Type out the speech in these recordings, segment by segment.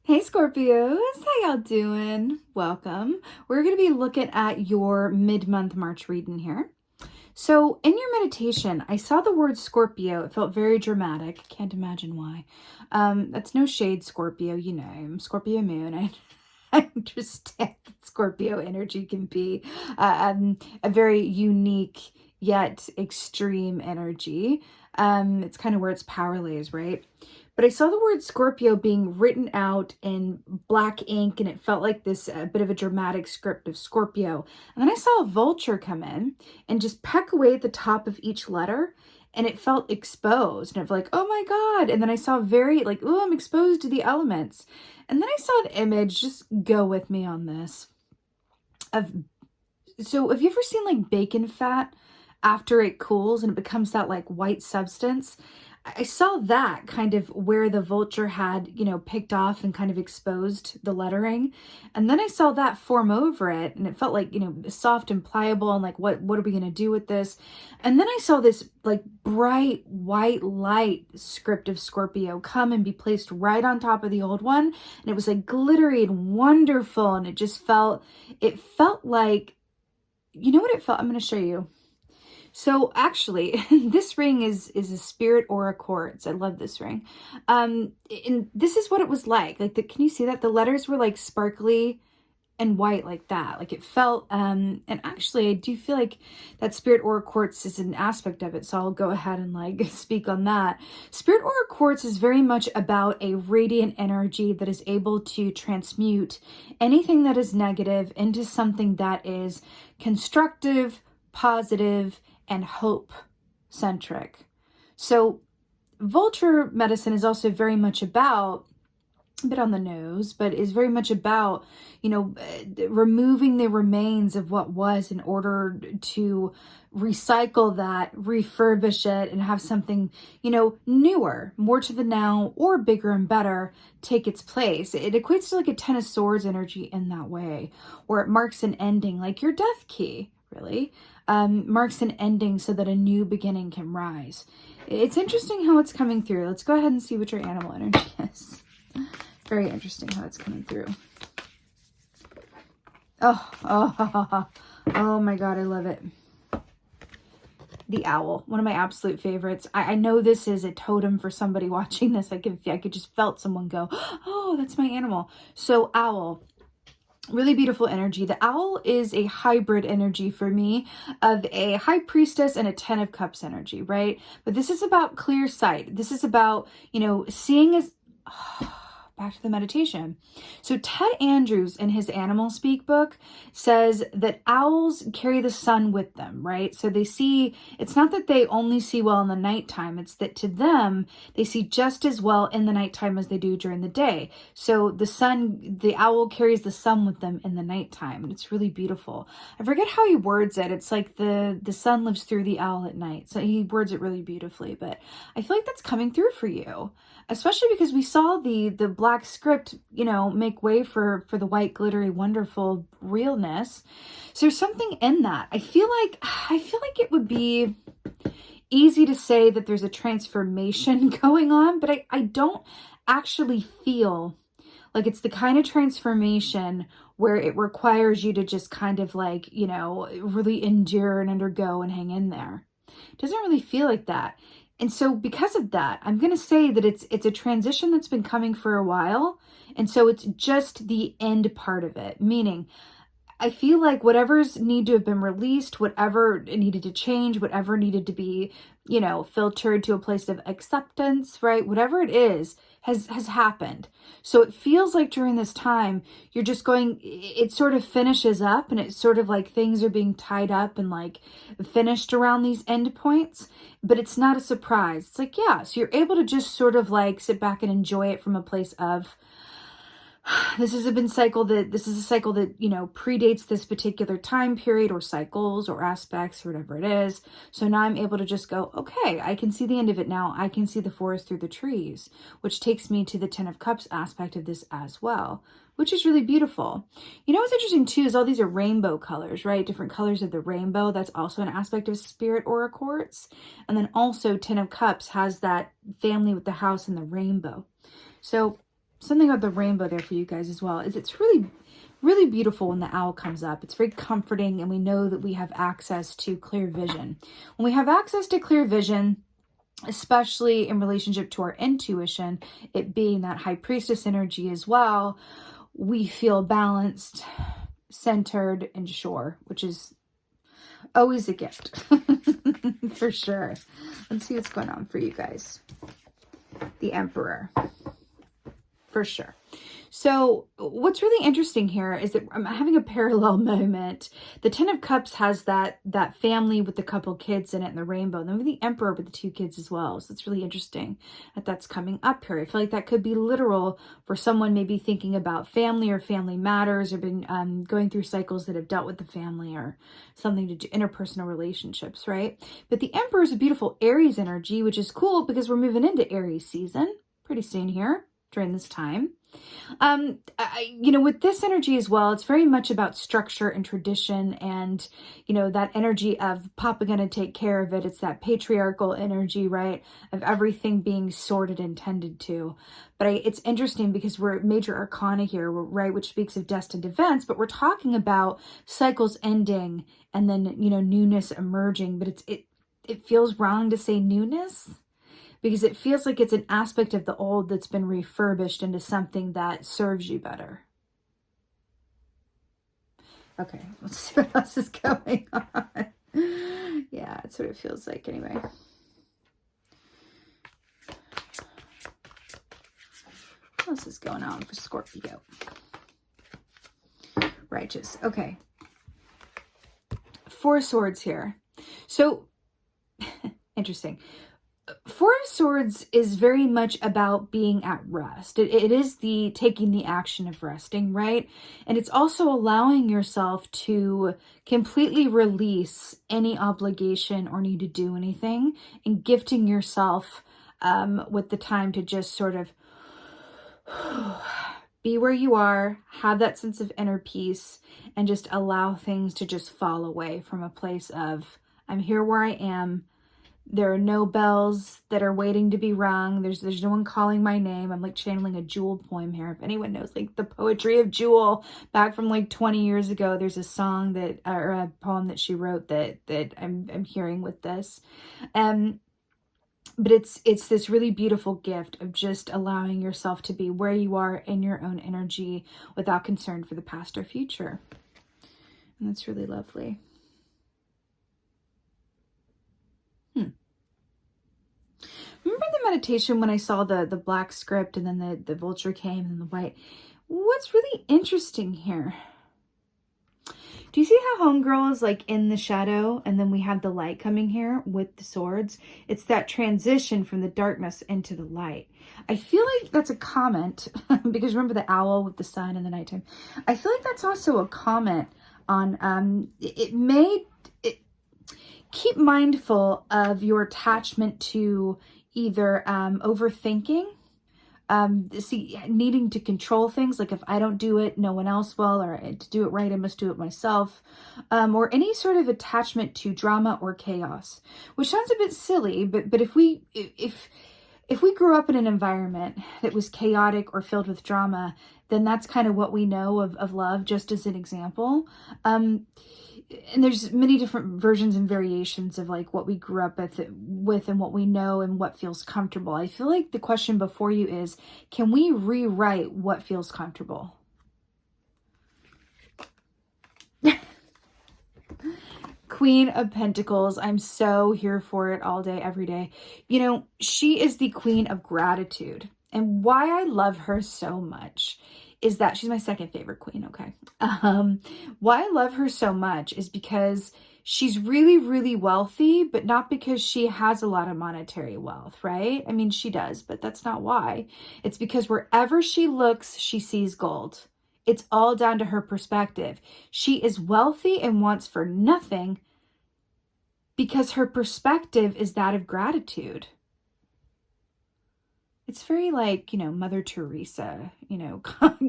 Hey Scorpios, how y'all doing? Welcome. We're going to be looking at your mid-month March reading here. So in your meditation, I saw the word Scorpio. It felt very dramatic. Can't imagine why. That's no shade, Scorpio. You know, I'm Scorpio moon. I understand that Scorpio energy can be a very unique yet extreme energy. It's kind of where its power lays, right? But I saw the word Scorpio being written out in black ink, and it felt like this bit of a dramatic script of Scorpio. And then I saw a vulture come in and just peck away at the top of each letter, and it felt exposed. And it felt like, oh my God. And then I saw very like, oh, I'm exposed to the elements. And then I saw an image, just go with me on this, of, so have you ever seen like bacon fat after it cools and it becomes that like white substance? I saw that kind of where the vulture had, picked off and kind of exposed the lettering. And then I saw that form over it and it felt like, soft and pliable and like, what are we going to do with this? And then I saw this like bright white light script of Scorpio come and be placed right on top of the old one. And it was like glittery and wonderful. And it felt like, you know what it felt? I'm going to show you. So actually, this ring is a spirit aura quartz. I love this ring. And this is what it was like. Can you see that? The letters were like sparkly and white like that. Like it felt, and actually I do feel like that spirit aura quartz is an aspect of it. So I'll go ahead and like speak on that. Spirit aura quartz is very much about a radiant energy that is able to transmute anything that is negative into something that is constructive, positive, and hope centric. So vulture medicine is also very much about, a bit on the nose, but is very much about, removing the remains of what was in order to recycle that, refurbish it, and have something, newer, more to the now, or bigger and better take its place. It equates to like a Ten of Swords energy in that way, where it marks an ending, like your death key, really. Marks an ending so that a new beginning can rise. It's interesting how it's coming through. Let's go ahead and see what your animal energy is. Very interesting how it's coming through. Oh my God, I love it. The owl, one of my absolute favorites. I know this is a totem for somebody watching this. I could just felt someone go, oh, that's my animal. So owl. Really beautiful energy. The owl is a hybrid energy for me of a high priestess and a 10 of cups energy, right? But this is about clear sight. This is about, seeing as... back to the meditation. So Ted Andrews in his Animal Speak book says that owls carry the sun with them, right? So they see, it's not that they only see well in the nighttime, it's that to them, they see just as well in the nighttime as they do during the day. So the owl carries the sun with them in the nighttime, and it's really beautiful. I forget how he words it. It's like the sun lives through the owl at night. So he words it really beautifully, but I feel like that's coming through for you, especially because we saw the black script, make way for the white, glittery, wonderful realness. So there's something in that. I feel like it would be easy to say that there's a transformation going on, but I don't actually feel like it's the kind of transformation where it requires you to just kind of like, really endure and undergo and hang in there. It doesn't really feel like that. And so because of that, I'm going to say that it's a transition that's been coming for a while. And so it's just the end part of it, meaning I feel like whatever's need to have been released, whatever needed to change, whatever needed to be, filtered to a place of acceptance, right? Whatever it is, has happened. So it feels like during this time, you're just going, it sort of finishes up, and it's sort of like things are being tied up and like finished around these end points, but it's not a surprise. It's like, yeah, so you're able to just sort of like sit back and enjoy it from a place of, this is a cycle that predates this particular time period or cycles or aspects or whatever it is. So now I'm able to just go, okay, I can see the end of it now. I can see the forest through the trees, which takes me to the 10 of cups aspect of this as well, which is really beautiful. What's interesting too is all these are rainbow colors, right? Different colors of the rainbow. That's also an aspect of spirit aura quartz. And then also 10 of cups has that family with the house and the rainbow. So something about the rainbow there for you guys as well, is it's really, really beautiful when the owl comes up. It's very comforting, and we know that we have access to clear vision. When we have access to clear vision, especially in relationship to our intuition, it being that high priestess energy as well, we feel balanced, centered, and sure, which is always a gift for sure. Let's see what's going on for you guys. The Emperor, for sure. So what's really interesting here is that I'm having a parallel moment. The Ten of Cups has that family with the couple kids in it and the rainbow. And then with the Emperor with the 2 kids as well. So it's really interesting that that's coming up here. I feel like that could be literal for someone maybe thinking about family or family matters, or been going through cycles that have dealt with the family or something to do interpersonal relationships, right? But the Emperor is a beautiful Aries energy, which is cool because we're moving into Aries season pretty soon here during this time. With this energy as well, it's very much about structure and tradition, and, that energy of Papa gonna take care of it. It's that patriarchal energy, right? Of everything being sorted and tended to. But it's interesting because we're major arcana here, right? Which speaks of destined events, but we're talking about cycles ending and then, newness emerging. But it feels wrong to say newness, because it feels like it's an aspect of the old that's been refurbished into something that serves you better. Okay, let's see what else is going on. Yeah, that's what it feels like anyway. What else is going on for Scorpio? Righteous. Okay. 4 swords here. So, interesting. 4 of Swords is very much about being at rest. It is the taking the action of resting, right? And it's also allowing yourself to completely release any obligation or need to do anything, and gifting yourself with the time to just sort of be where you are, have that sense of inner peace, and just allow things to just fall away from a place of, I'm here where I am. There are no bells that are waiting to be rung. There's no one calling my name. I'm like channeling a Jewel poem here. If anyone knows like the poetry of Jewel back from like 20 years ago, there's a song that, or a poem that she wrote that I'm hearing with this. But it's this really beautiful gift of just allowing yourself to be where you are in your own energy without concern for the past or future. And that's really lovely. Remember the meditation when I saw the black script and then the vulture came and the white? What's really interesting here? Do you see how Homegirl is like in the shadow and then we have the light coming here with the swords? It's that transition from the darkness into the light. I feel like that's a comment because remember the owl with the sun in the nighttime? I feel like that's also a comment on keep mindful of your attachment to either overthinking, needing to control things, like if I don't do it, no one else will, or to do it right, I must do it myself, or any sort of attachment to drama or chaos, which sounds a bit silly, but if we grew up in an environment that was chaotic or filled with drama, then that's kind of what we know of love, just as an example. And there's many different versions and variations of like what we grew up with and what we know and what feels comfortable. I feel like the question before you is, can we rewrite what feels comfortable? Queen of Pentacles. I'm so here for it all day, every day. She is the queen of gratitude. And why I love her so much is that she's my second favorite queen, okay? Why I love her so much is because she's really, really wealthy, but not because she has a lot of monetary wealth, right? I mean, she does, but that's not why. It's because wherever she looks, she sees gold. It's all down to her perspective. She is wealthy and wants for nothing because her perspective is that of gratitude. It's very like, Mother Teresa,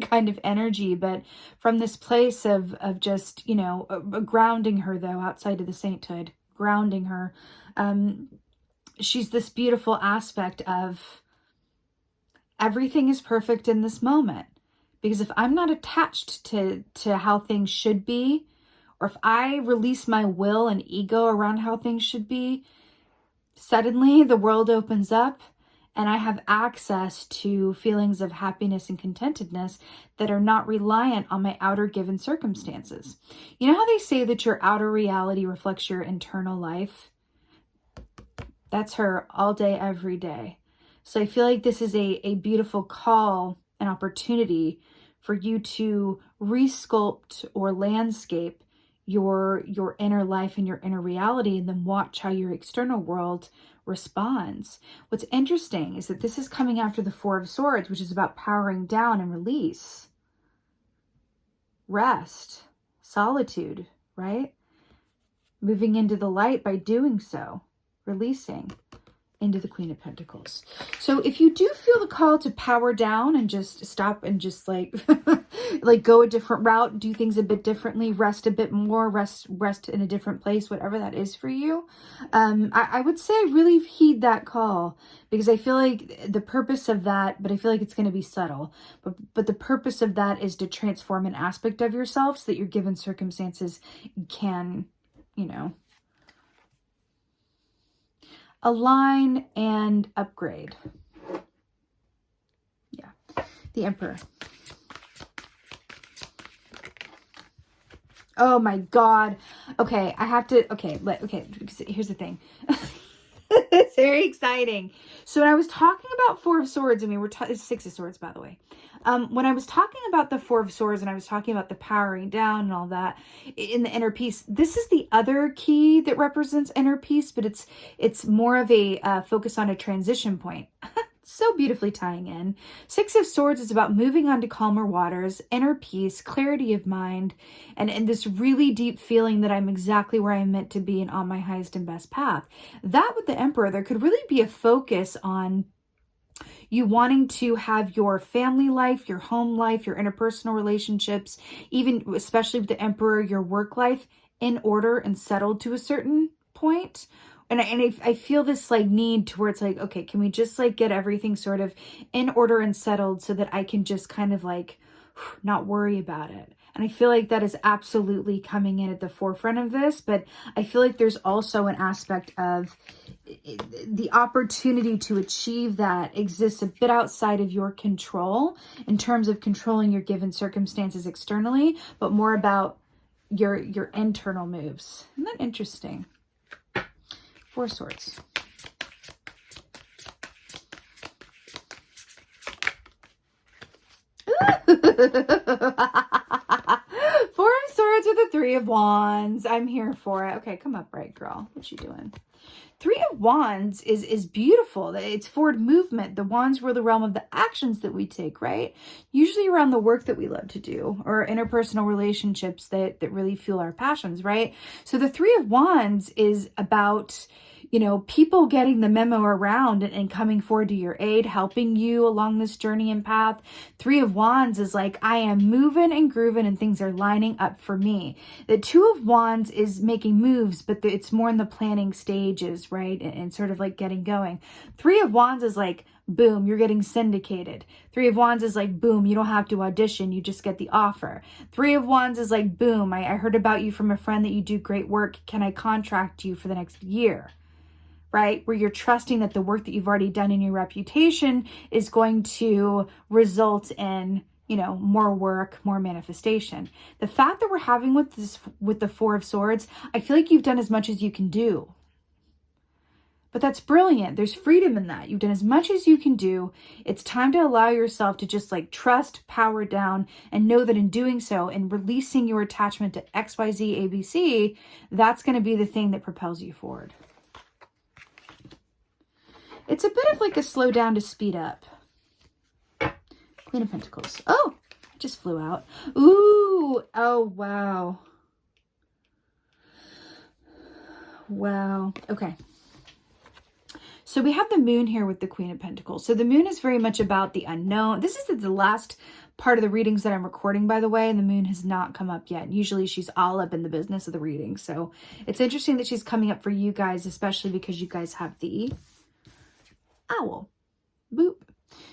kind of energy, but from this place of just, grounding her though, outside of the sainthood, grounding her. She's this beautiful aspect of everything is perfect in this moment. Because if I'm not attached to how things should be, or if I release my will and ego around how things should be, suddenly the world opens up and I have access to feelings of happiness and contentedness that are not reliant on my outer given circumstances. You know how they say that your outer reality reflects your internal life? That's her all day, every day. So I feel like this is a beautiful call, an opportunity for you to resculpt or landscape your inner life and your inner reality, and then watch how your external world responds. What's interesting is that this is coming after the Four of Swords, which is about powering down and release, rest, solitude, right? Moving into the light by doing so, releasing into the Queen of Pentacles. So if you do feel the call to power down and just stop and just like like go a different route, do things a bit differently, rest a bit more, rest in a different place, whatever that is for you, I would say really heed that call, because I feel like the purpose of that, but I feel like it's going to be subtle, but the purpose of that is to transform an aspect of yourself so that your given circumstances can, you know, align and upgrade. Yeah. The Emperor. Oh my God. Okay. I have to, okay. Here's the thing. It's very exciting. So when I was talking about Four of Swords, and we were it's Six of Swords, by the way. When I was talking about the Four of Swords and I was talking about the powering down and all that in the inner peace, this is the other key that represents inner peace, but it's more of a focus on a transition point. So beautifully tying in. Six of Swords is about moving on to calmer waters, inner peace, clarity of mind, and this really deep feeling that I'm exactly where I'm meant to be and on my highest and best path. That with the Emperor, there could really be a focus on you wanting to have your family life, your home life, your interpersonal relationships, even especially with the Emperor, your work life in order and settled to a certain point. And I feel this like need to where it's like, okay, can we just like get everything sort of in order and settled so that I can just kind of like not worry about it. And I feel like that is absolutely coming in at the forefront of this, but I feel like there's also an aspect of the opportunity to achieve that exists a bit outside of your control in terms of controlling your given circumstances externally, but more about your internal moves. Isn't that interesting? Four of Swords. Four of Swords with the Three of Wands. I'm here for it. Okay, come up, right, girl. What you doing? Three of Wands is beautiful. It's forward movement. The Wands were the realm of the actions that we take, right? Usually around the work that we love to do or interpersonal relationships that really fuel our passions, right? So the Three of Wands is about, you know, people getting the memo around and coming forward to your aid, helping you along this journey and path. Three of Wands is like, I am moving and grooving and things are lining up for me. The Two of Wands is making moves, but it's more in the planning stages, right? And sort of like getting going. Three of Wands is like, boom, you're getting syndicated. Three of Wands is like, boom, you don't have to audition, you just get the offer. Three of Wands is like, boom, I heard about you from a friend that you do great work. Can I contract you for the next year? Right? Where you're trusting that the work that you've already done in your reputation is going to result in, you know, more work, more manifestation. The fact that we're having with the Four of Swords, I feel like you've done as much as you can do. But that's brilliant. There's freedom in that. You've done as much as you can do. It's time to allow yourself to just like trust, power down, and know that in doing so and releasing your attachment to XYZ, ABC, that's going to be the thing that propels you forward. It's a bit of like a slow down to speed up. Queen of Pentacles. Oh, it just flew out. Ooh. Oh, wow. Wow. Okay. So we have the moon here with the Queen of Pentacles. So the moon is very much about the unknown. This is the last part of the readings that I'm recording, by the way, and the moon has not come up yet. Usually she's all up in the business of the reading. So it's interesting that she's coming up for you guys, especially because you guys have the owl. Boop.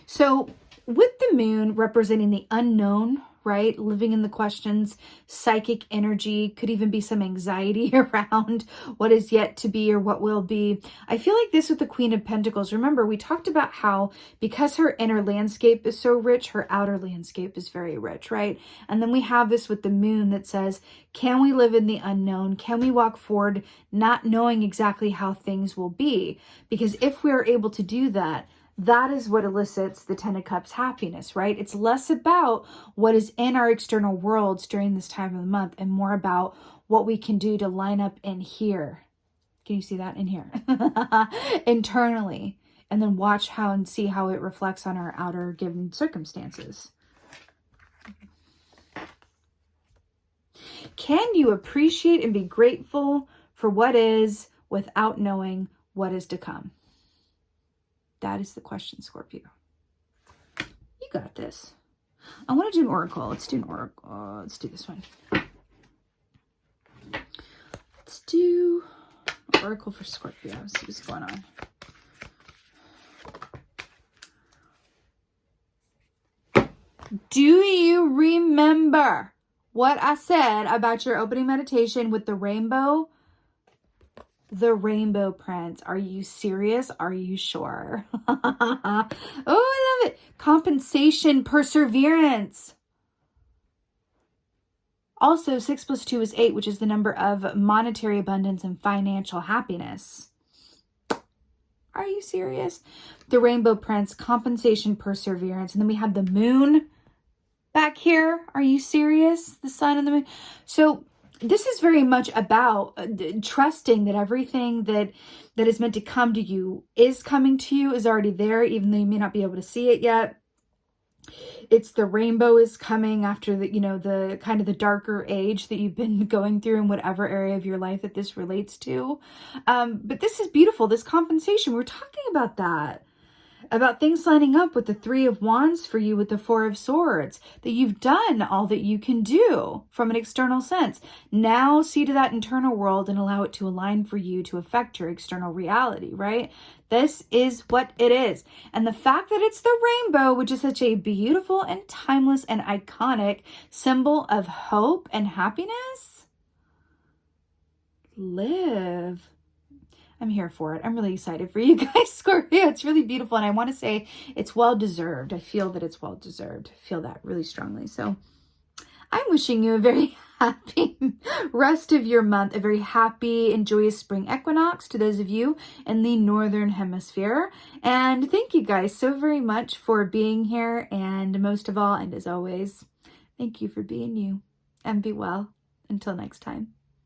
So with the moon representing the unknown, right? Living in the questions, psychic energy, could even be some anxiety around what is yet to be or what will be. I feel like this with the Queen of Pentacles. Remember, we talked about how because her inner landscape is so rich, her outer landscape is very rich, right? And then we have this with the moon that says, can we live in the unknown? Can we walk forward not knowing exactly how things will be? Because if we are able to do that, that is what elicits the Ten of Cups happiness, right? It's less about what is in our external worlds during this time of the month and more about what we can do to line up in here. Can you see that in here? Internally. And then watch how and see how it reflects on our outer given circumstances. Can you appreciate and be grateful for what is without knowing what is to come? That is the question, Scorpio. You got this. I want to do an oracle. Let's do an oracle. Let's do this one. Let's do an oracle for Scorpio. Let's see what's going on. Do you remember what I said about your opening meditation with the rainbow? The Rainbow Prince. Are you serious? Are you sure? Oh, I love it. Compensation, perseverance. Also, 6 + 2 is 8, which is the number of monetary abundance and financial happiness. Are you serious? The Rainbow Prince, compensation, perseverance. And then we have the moon back here. Are you serious? The sun and the moon. So this is very much about trusting that everything that is meant to come to you is coming to you, is already there, even though you may not be able to see it yet. It's the rainbow is coming after the, the kind of the darker age that you've been going through in whatever area of your life that this relates to. But this is beautiful. This compensation, we're talking about that. About things lining up with the 3 of Wands for you with the 4 of Swords, that you've done all that you can do from an external sense. Now see to that internal world and allow it to align for you to affect your external reality, right? This is what it is. And the fact that it's the rainbow, which is such a beautiful and timeless and iconic symbol of hope and happiness. Live. I'm here for it. I'm really excited for you guys, Scorpio. It's really beautiful. And I want to say it's well-deserved. I feel that it's well-deserved. I feel that really strongly. So I'm wishing you a very happy rest of your month, a very happy and joyous spring equinox to those of you in the Northern Hemisphere. And thank you guys so very much for being here. And most of all, and as always, thank you for being you. And be well. Until next time.